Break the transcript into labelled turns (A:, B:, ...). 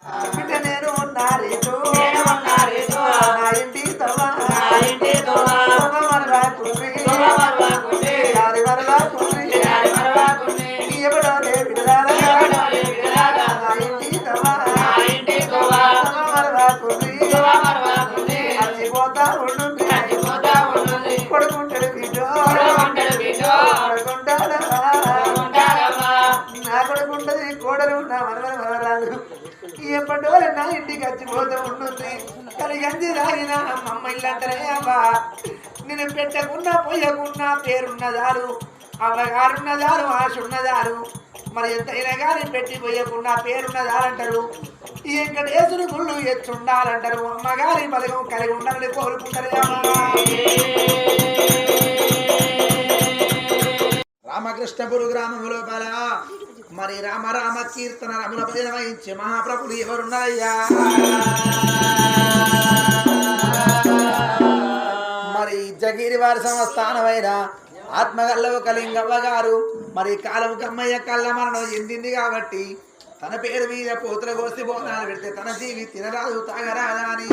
A: బిడ్డ నేను ఉన్నారేటో నా ఇంటి తవ్వ దాని వరలా కుర్రి ఎవడో రే బిడ్డలారా నా ఇంటి తవ్వ వరలా కుర్రి అచ్చిపోతా ఉండు కొడుకుంటాడు బిడ్డో కొడుకుంటాడా నా కొడుకుంటది కోడలు నా మనవర మనవరాలు ఎప్పటి నా ఇంటికి వచ్చిపోతూ ఉంటుంది కానీ గంజి తాగిన అమ్మ ఇల్లంటారే అమ్మా నేను పెట్టకున్నా పోయకున్నా పేరున్నదారు అమ్మగారున్నదారు ఆశ ఉన్నదారు మరి ఎంతైనా కానీ పెట్టి పోయకున్నా పేరున్నదారంటారు ఈ వెంకటేశ్వరు గుళ్ళు ఎచ్చుండాలంటారు అమ్మగారి బలగం కలిగి ఉండాలని కోరుకుంటారే అమ్మా రామకృష్ణపురు గ్రామం లోపల మరి రామ రామ కీర్తన రముల భజన వహించే మహాప్రభులు ఎవరున్నారయ్యా మరి జగిరి వారి సంస్థానమైన ఆత్మగల్లవ కలింగవ్వ గారు మరి కాలం కమ్మయ్య కళ్ళ మరణం చెందింది కాబట్టి తన పేరు మీద పోతుల కోసి బోనాలు పెడితే తన జీవి తినరాదు తాగరాదని